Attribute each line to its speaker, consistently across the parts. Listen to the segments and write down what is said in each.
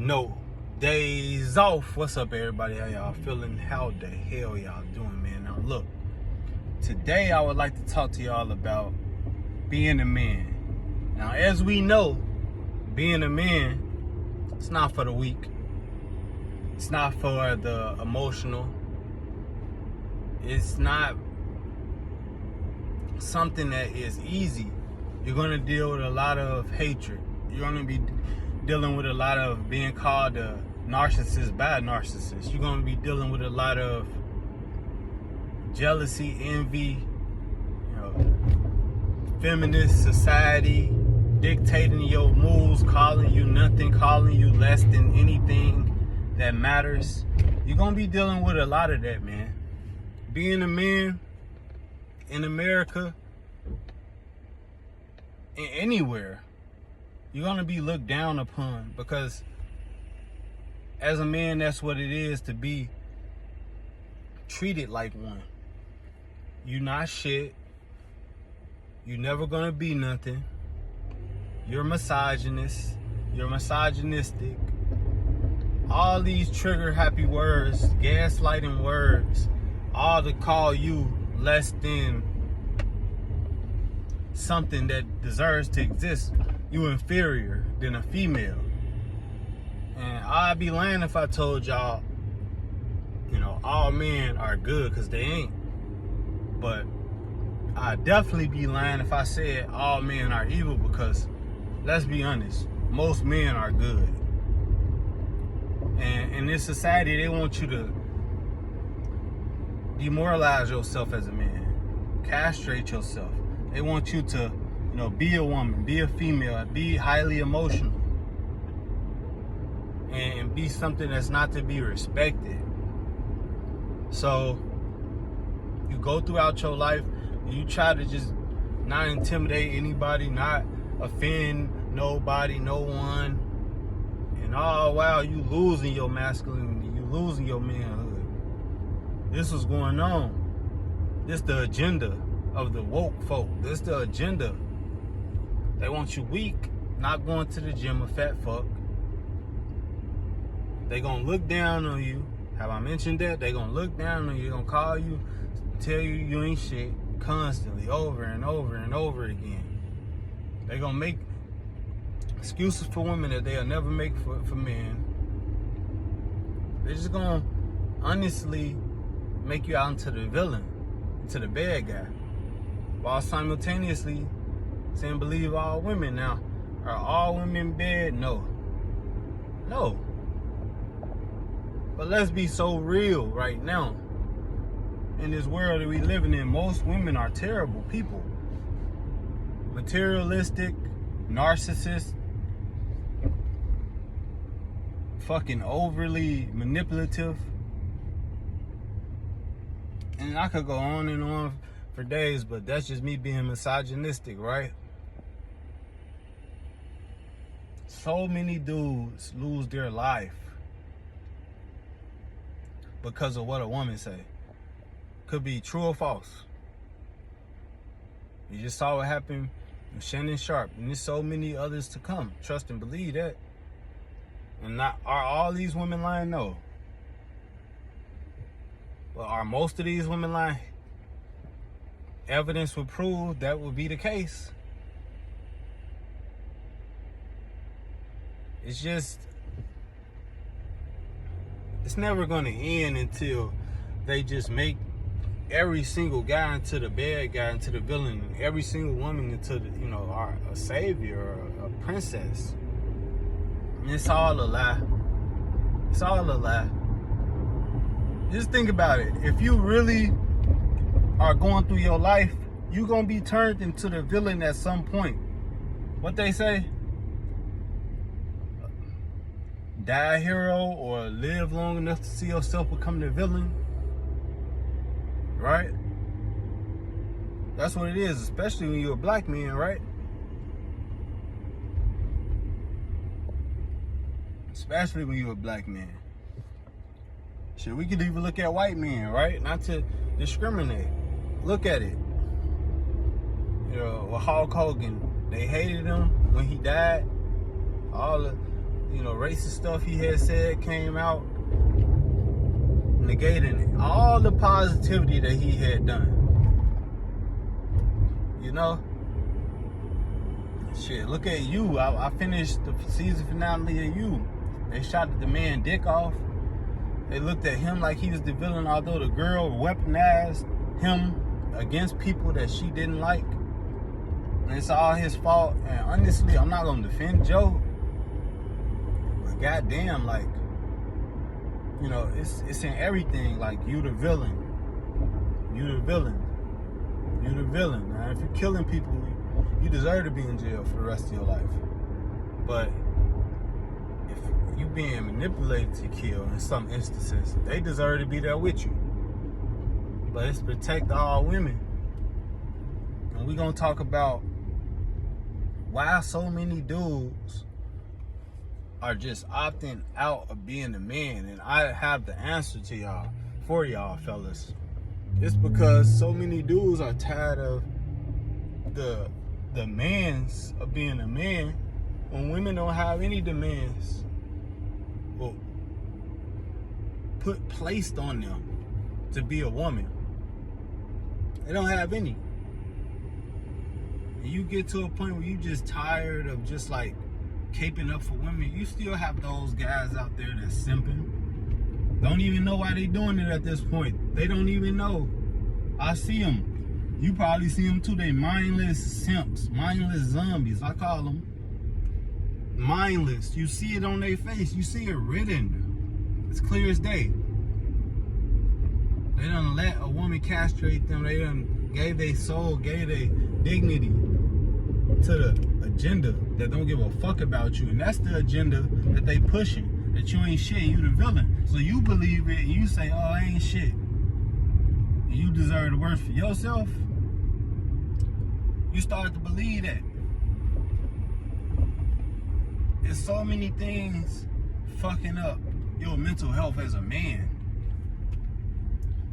Speaker 1: No days off. What's up, everybody? How y'all feeling? How the hell y'all doing, man? Now look, today I would like to talk to y'all about being a man. Now, as we know, being a man, it's not for the weak. It's not for the emotional. It's not something that is easy. You're gonna deal with a lot of hatred. You're gonna be dealing with a lot of being called a narcissist, bad narcissist. You're gonna be dealing with a lot of jealousy, envy, feminist society dictating your moves, calling you nothing, calling you less than anything that matters. You're gonna be dealing with a lot of that, man. Being a man in America and anywhere, you're gonna be looked down upon, because as a man, that's what it is to be treated like one. You're not shit. You're never gonna be nothing. You're misogynist. You're misogynistic. All these trigger happy words, gaslighting words, all to call you less than something that deserves to exist. You inferior than a female. And I'd be lying if I told y'all, all men are good, because they ain't. But I'd definitely be lying if I said all men are evil, because let's be honest, most men are good. And in this society, they want you to demoralize yourself as a man, castrate yourself. They want you to, be a woman, be a female, be highly emotional, and be something that's not to be respected. So you go throughout your life, and you try to just not intimidate anybody, not offend nobody, no one, and all while you losing your masculinity, you losing your manhood. This is going on. This the agenda of the woke folk. This the agenda. They want you weak, not going to the gym, a fat fuck. They gonna look down on you. Have I mentioned that? They gonna look down on you. They gonna call you, tell you you ain't shit constantly, over and over and over again. They gonna make excuses for women that they'll never make for men. They're just gonna honestly make you out into the villain, into the bad guy, while simultaneously saying believe all women. Now, are all women bad? No. But let's be so real right now. In this world that we living in, most women are terrible people. Materialistic, narcissists, fucking overly manipulative. And I could go on and on for days, but that's just me being misogynistic, right? So many dudes lose their life because of what a woman say. Could be true or false. You just saw what happened with Shannon Sharp, and there's so many others to come. Trust and believe that. And are all these women lying? No. But are most of these women lying? Evidence would prove that would be the case. It's never going to end until they just make every single guy into the bad guy, into the villain, and every single woman into the, a savior or a princess. And it's all a lie. It's all a lie. Just think about it. If you really are going through your life, you're going to be turned into the villain at some point. What they say? Die a hero or live long enough to see yourself become the villain. Right? That's what it is, especially when you're a black man, right? Especially when you're a black man. Shit, we could even look at white men, right? Not to discriminate. Look at it. With Hulk Hogan, they hated him when he died. All the racist stuff he had said came out, negating all the positivity that he had done. Shit, look at You. I finished the season finale of You. They shot the man dick off. They looked at him like he was the villain, although the girl weaponized him against people that she didn't like. And it's all his fault. And honestly, I'm not gonna defend Joe, but goddamn, like, it's in everything. Like, you the villain. You the villain. You the villain. Now, if you're killing people, you deserve to be in jail for the rest of your life. But if you being manipulated to kill in some instances, they deserve to be there with you. But it's protect all women. And we're gonna talk about why so many dudes are just opting out of being a man. And I have the answer to y'all, for y'all fellas. It's because so many dudes are tired of the demands of being a man when women don't have any demands placed on them to be a woman. They don't have any. And you get to a point where you just tired of just like caping up for women. You still have those guys out there that's simping. Don't even know why they doing it at this point. They don't even know. I see them. You probably see them too. They mindless simps, mindless zombies. I call them mindless. You see it on their face. You see it written. It's clear as day. They done let a woman castrate them. They done gave their soul, gave their dignity to the agenda that don't give a fuck about you. And that's the agenda that they pushing. That you ain't shit, you the villain. So you believe it and you say, oh, I ain't shit. And you deserve the worst for yourself. You start to believe that. There's so many things fucking up your mental health as a man.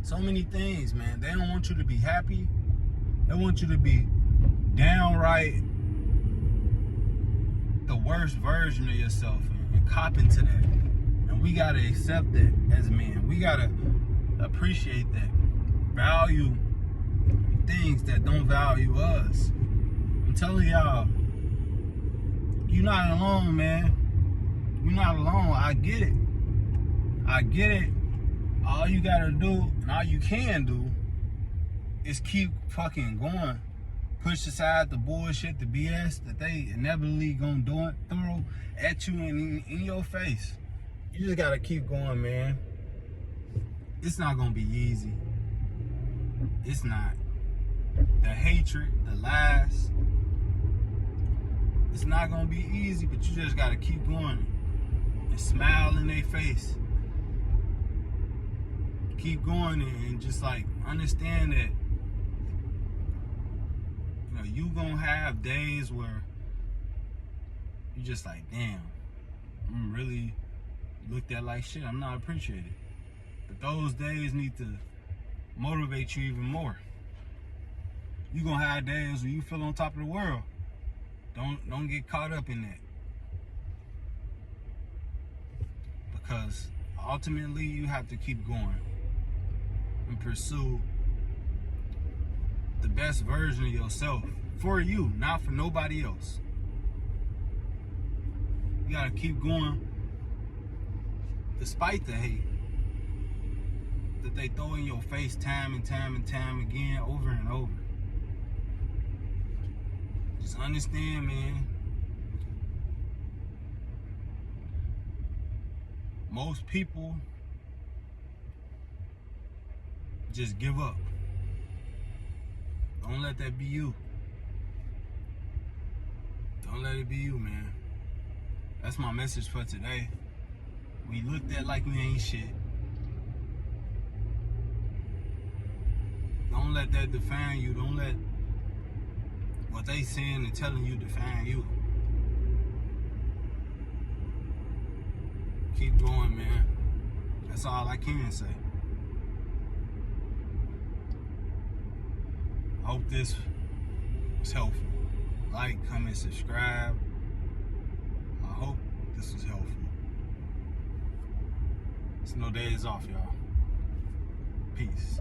Speaker 1: So many things, man. They don't want you to be happy. They want you to be downright the worst version of yourself and copping to that. And we gotta accept that as men. We gotta appreciate that. Value things that don't value us. I'm telling y'all, you're not alone, man. You're not alone. I get it. I get it. All you gotta do, and all you can do, is keep fucking going. Push aside the bullshit, the BS that they inevitably gonna throw at you in your face. You just gotta keep going, man. It's not gonna be easy. It's not. The hatred, the lies, it's not gonna be easy, but you just gotta keep going and smile in their face. Keep going and just like understand that you gonna have days where you just like, damn, I'm really looked at like shit. I'm not appreciated. But those days need to motivate you even more. You gonna have days where you feel on top of the world. Don't get caught up in that. Because ultimately you have to keep going and pursue the best version of yourself for you, not for nobody else. You gotta keep going despite the hate that they throw in your face time and time and time again, over and over. Just understand, man. Most people just give up. Don't let that be you. Don't let it be you, man. That's my message for today. We looked at like we ain't shit. Don't let that define you. Don't let what they saying and telling you define you. Keep going, man. That's all I can say. Hope this was helpful. Like, comment, subscribe. I hope this was helpful. It's no days off, y'all. Peace.